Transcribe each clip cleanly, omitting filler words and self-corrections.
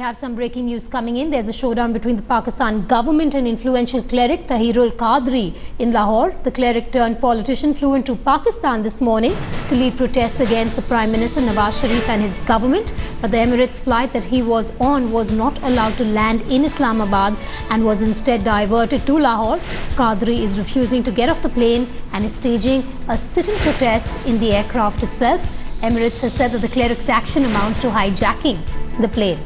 have some breaking news coming in. There's a showdown between the Pakistan government and influential cleric Tahirul Qadri in Lahore. The cleric turned politician flew into Pakistan this morning to lead protests against the Prime Minister Nawaz Sharif and his government. But the Emirates flight that he was on was not allowed to land in Islamabad and was instead diverted to Lahore. Qadri is refusing to get off the plane and is staging a sit-in protest in the aircraft itself. Emirates has said that the cleric's action amounts to hijacking the plane.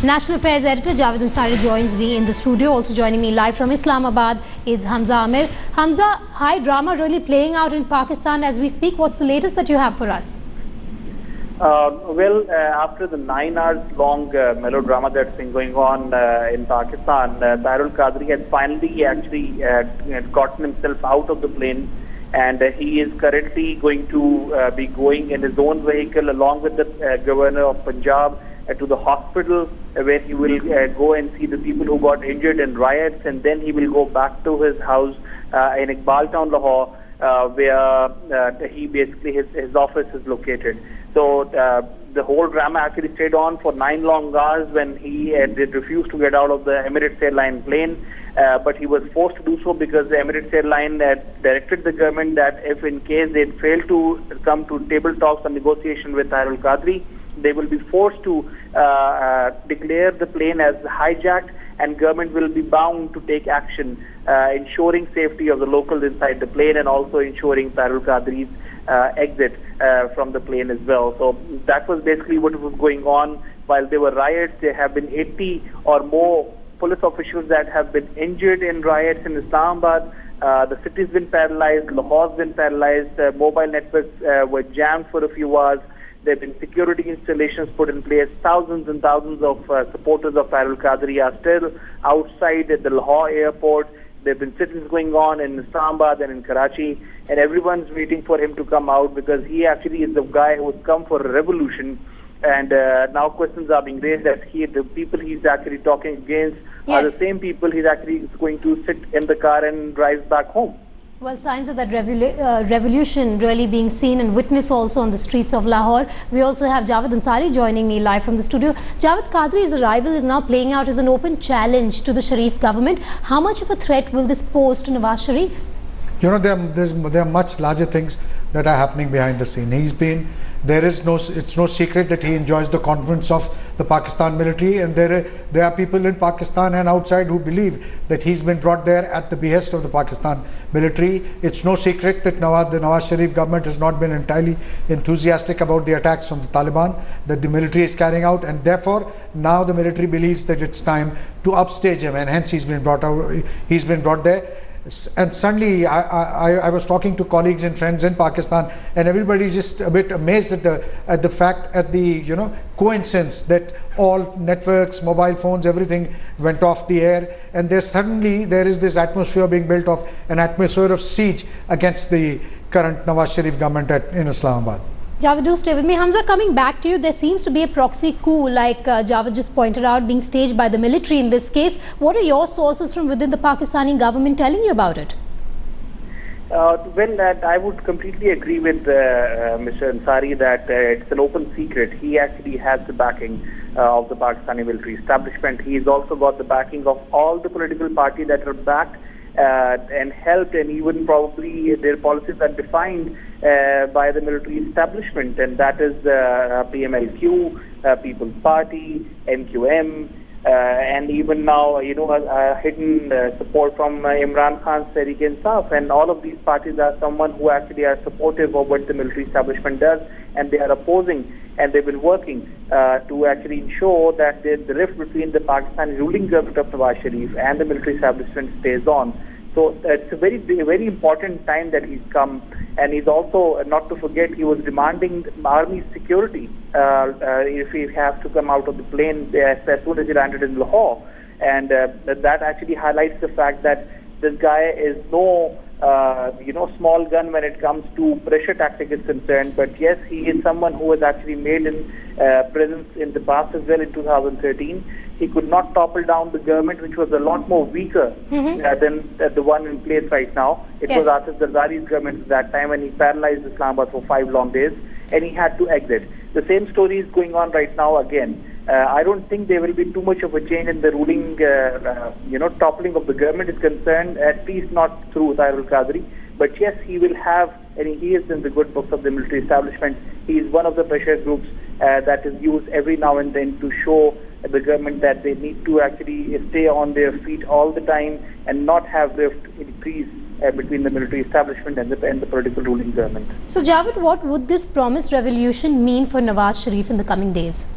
National Affairs Editor Javed Ansari joins me in the studio. Also joining me live from Islamabad is Hamza Amir. Hamza, high drama really playing out in Pakistan as we speak. What's the latest that you have for us? After the 9 hours long melodrama that's been going on in Pakistan, Tahir-ul-Qadri had finally actually gotten himself out of the plane, and he is currently going to be going in his own vehicle along with the governor of Punjab to the hospital, where he will go and see the people who got injured in riots, and then he will go back to his house in Iqbal Town, Lahore, where he basically his office is located. So the whole drama actually stayed on for 9 long hours when he did refuse to get out of the Emirates airline plane. But he was forced to do so because the Emirates airline directed the government that if in case they fail to come to table talks and negotiation with Tahirul Qadri, they will be forced to declare the plane as hijacked, and government will be bound to take action, ensuring safety of the locals inside the plane and also ensuring Tahirul Qadri's exit from the plane as well. So that was basically what was going on. While there were riots, there have been 80 or more police officials that have been injured in riots in Islamabad. The city's been paralyzed, Lahore's been paralyzed, mobile networks were jammed for a few hours. There have been security installations put in place. Thousands and thousands of supporters of Tahirul Qadri are still outside at the Lahore airport. There have been sit-ins going on in Islamabad and in Karachi, and everyone's waiting for him to come out because he actually is the guy who has come for a revolution. And now questions are being raised that the people he's actually talking against are the same people he's actually going to sit in the car and drive back home. Well, signs of that revolution really being seen and witnessed also on the streets of Lahore. We also have Javed Ansari joining me live from the studio. Javed, Qadri's arrival is now playing out as an open challenge to the Sharif government. How much of a threat will this pose to Nawaz Sharif? You know, there are much larger things that are happening behind the scene. It's no secret that he enjoys the confidence of the Pakistan military, and there are people in Pakistan and outside who believe that he's been brought there at the behest of the Pakistan military. It's no secret that the Nawaz Sharif government has not been entirely enthusiastic about the attacks on the Taliban that the military is carrying out, and therefore now the military believes that it's time to upstage him, and hence he's been brought there. And suddenly I was talking to colleagues and friends in Pakistan, and everybody's just a bit amazed at the coincidence that all networks, mobile phones, everything went off the air, and there is this atmosphere being built of an atmosphere of siege against the current Nawaz Sharif government in Islamabad. Javed, do stay with me. Hamza, coming back to you, there seems to be a proxy coup, like Javed just pointed out, being staged by the military in this case. What are your sources from within the Pakistani government telling you about it? I would completely agree with Mr. Ansari that it's an open secret. He actually has the backing of the Pakistani military establishment. He's also got the backing of all the political parties that are backed and helped, and even probably their policies are defined by the military establishment, and that is PMLQ, People's Party, MQM, and even now, hidden support from Imran Khan's Tehreek-e-Insaf, and all of these parties are someone who actually are supportive of what the military establishment does, and they are opposing, and they've been working to actually ensure that the rift between the Pakistani ruling government of Nawaz Sharif and the military establishment stays on. So it's a very important time that he's come, and he's also, not to forget, he was demanding army security if he has to come out of the plane as soon as he landed in Lahore, and that actually highlights the fact that this guy is no small gun when it comes to pressure tactic is concerned. But yes, he is someone who has actually made in presence in the past as well. In 2013, he could not topple down the government, which was a lot more weaker than the one in place right now. It was Asif Zardari's government at that time, when he paralyzed Islamabad for 5 long days, and he had to exit. The same story is going on right now again. I don't think there will be too much of a change in the ruling, toppling of the government is concerned, at least not through Tahirul Qadri. But yes, he will have, and he is in the good books of the military establishment. He is one of the pressure groups that is used every now and then to show the government that they need to actually stay on their feet all the time and not have rift increase between the military establishment and the political ruling government. So Javed, what would this promised revolution mean for Nawaz Sharif in the coming days?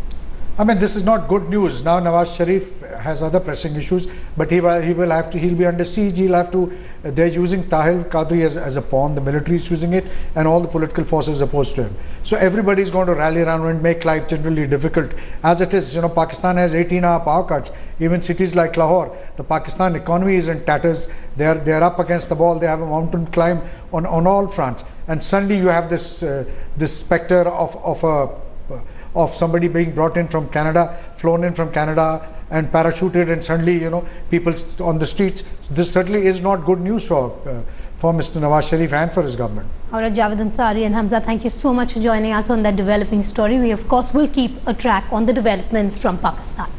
I mean, this is not good news. Now Nawaz Sharif has other pressing issues, but he'll be under siege. He'll have to, they're using Tahir-ul-Qadri as a pawn, the military is using it, and all the political forces opposed to him. So everybody's going to rally around and make life generally difficult. As it is, Pakistan has 18-hour power cuts. Even cities like Lahore, the Pakistan economy is in tatters. They're up against the wall. They have a mountain climb on all fronts. And suddenly you have this specter of somebody being brought in from Canada, flown in from Canada and parachuted, and suddenly, people on the streets. This certainly is not good news for Mr. Nawaz Sharif and for his government. All right, Javed Ansari and Hamza, thank you so much for joining us on that developing story. We, of course, will keep a track on the developments from Pakistan.